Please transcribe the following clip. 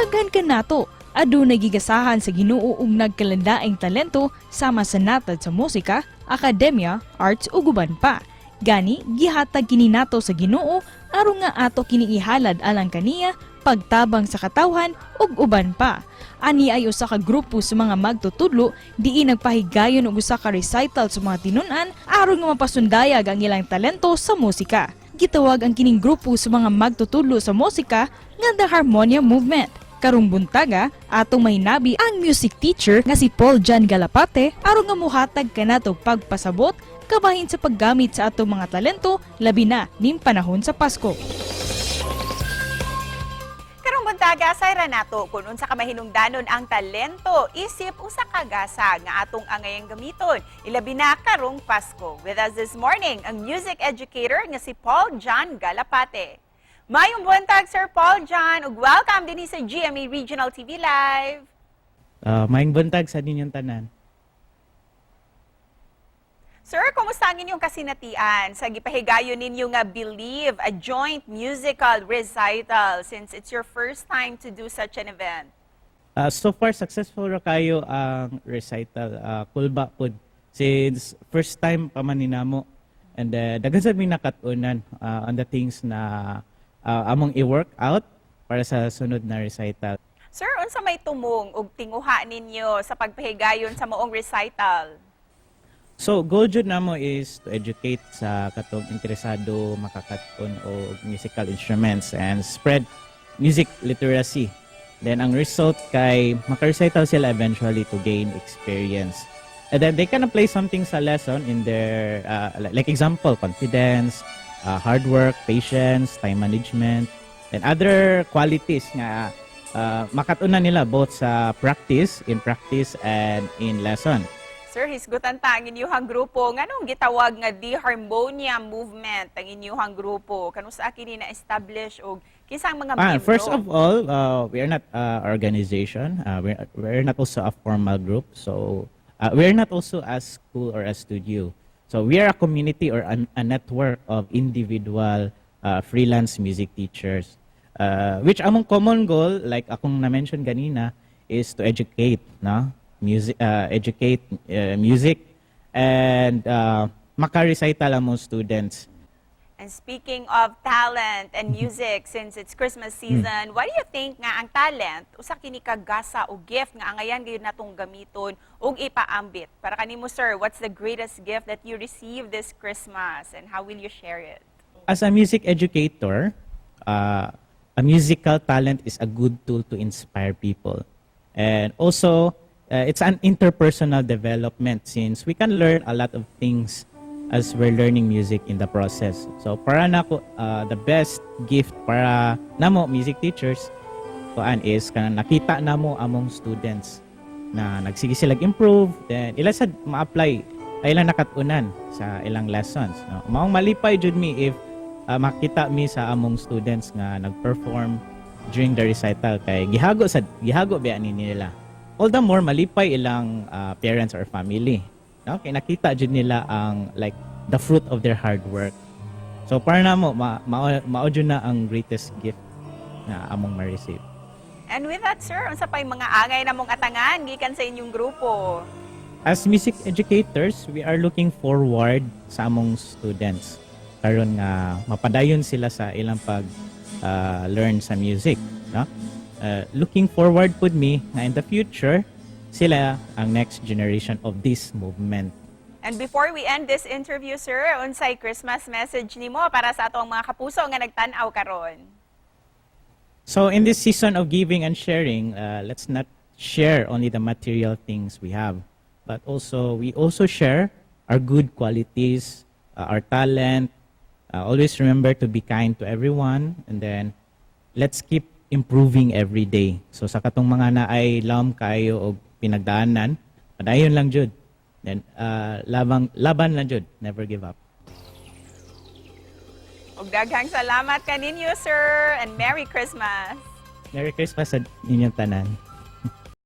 Daghan ka nato, adunay gigasahan sa Ginoo ug nagkalandaing talento sama sa natad sa musika, akademya, arts ug uban pa. Gani gihatag kini nato sa Ginoo aron nga ato kini ihalad alang kaniya pagtabang sa katawhan ug uban pa. Ani ay usa ka grupo sa mga magtutudlo diin nagpahigayon og usa ka recital sa mga tinun-an aron nga mapasundayag ang ilang talento sa musika. Gitawag ang kining grupo sa mga magtutudlo sa musika nga The Harmonia Movement. Karong buntaga, atong mahinabi ang music teacher nga si Paul John Galapate aron nga muhatag kanato pagpasabot kabahin sa paggamit sa atong mga talento labi na ning panahon sa Pasko. Karong buntaga sayra nato kun unsa ka mahinungdanon ang talento isip usa ka gasa nga atong angayang gamiton ilabi na karong Pasko. With us this morning ang music educator nga si Paul John Galapate. Mayong buntag, Sir Paul John, ug welcome din sa GMA Regional TV Live. Mayong buntag sa ninyong tanan. Sir, kumusta ang inyong kasinatian sa gipahigayon ninyo nga Believe, a joint musical recital since it's your first time to do such an event? So far, successful ra kayo ang recital. Kulba pod. Since first time pa man ninamo. And daghan sad mi nakatunan on the things na among i-work out para sa sunod na recital. Sir, unsa may tumong ug tinguha ninyo sa pagpahigayon sa moong recital? So, goal jud namo is to educate sa katong interesado makakaton og musical instruments and spread music literacy. Then ang result kay maka-recital sila eventually to gain experience. And then they can apply something sa lesson in their like example, confidence, hard work, patience, time management, and other qualities nga makatunan nila both sa in practice and in lesson. Sir, hisgutan ta ang inyuhang grupo. Nganong gitawag nga The Harmonia Movement ang inyuhang grupo? Kano sa kini na-establish og kisang mga membro? First of all, we are not organization. We're not also a formal group. So we're not also a school or a studio. So we are a community or a network of individual freelance music teachers. Which among common goal, like akong na-mention kanina, is to educate, no? Music and maka-recital among students. And speaking of talent and music, since it's Christmas season, what do you think nga ang talent usa kini ka gasa o gift nga angayan gyud natong gamiton ug ipaambit? Para kanimo, sir, what's the greatest gift that you received this Christmas and how will you share it? As a music educator, a musical talent is a good tool to inspire people. And also, it's an interpersonal development since we can learn a lot of things as we're learning music in the process. So para nako the best gift para namo music teachers is kanang nakita namo among students na nagsige sila improve, then ila sad ma-apply ay ilang nakatunan sa ilang lessons. No? Maong malipay jud mi if makita mi sa among students nga nag-perform during the recital kay gihago ba ni nila. All the more malipay ilang parents or family. No? Kaya nakita dyan nila ang like the fruit of their hard work. So para na mo, mao dyan na ang greatest gift na among ma-receive. And with that, sir, unsa pay mga angay na mong atangan gikan sa inyong grupo? As music educators, we are looking forward sa among students. Karon nga mapadayon sila sa ilang pag learn sa music. No? Looking forward pud me na in the future, sila ang next generation of this movement. And before we end this interview, sir, unsay Christmas message nimo para sa atong mga kapuso nga nagtan-aw karon? So in this season of giving and sharing, let's not share only the material things we have, but we also share our good qualities, our talent. Always remember to be kind to everyone, and then let's keep improving every day. So sa katong mga na ay laom kayo og pinagdaanan, padayon lang jud. Then laban lang jud, never give up. Ug daghang salamat kaninyo, sir, and Merry Christmas. Merry Christmas sa inyong tanan.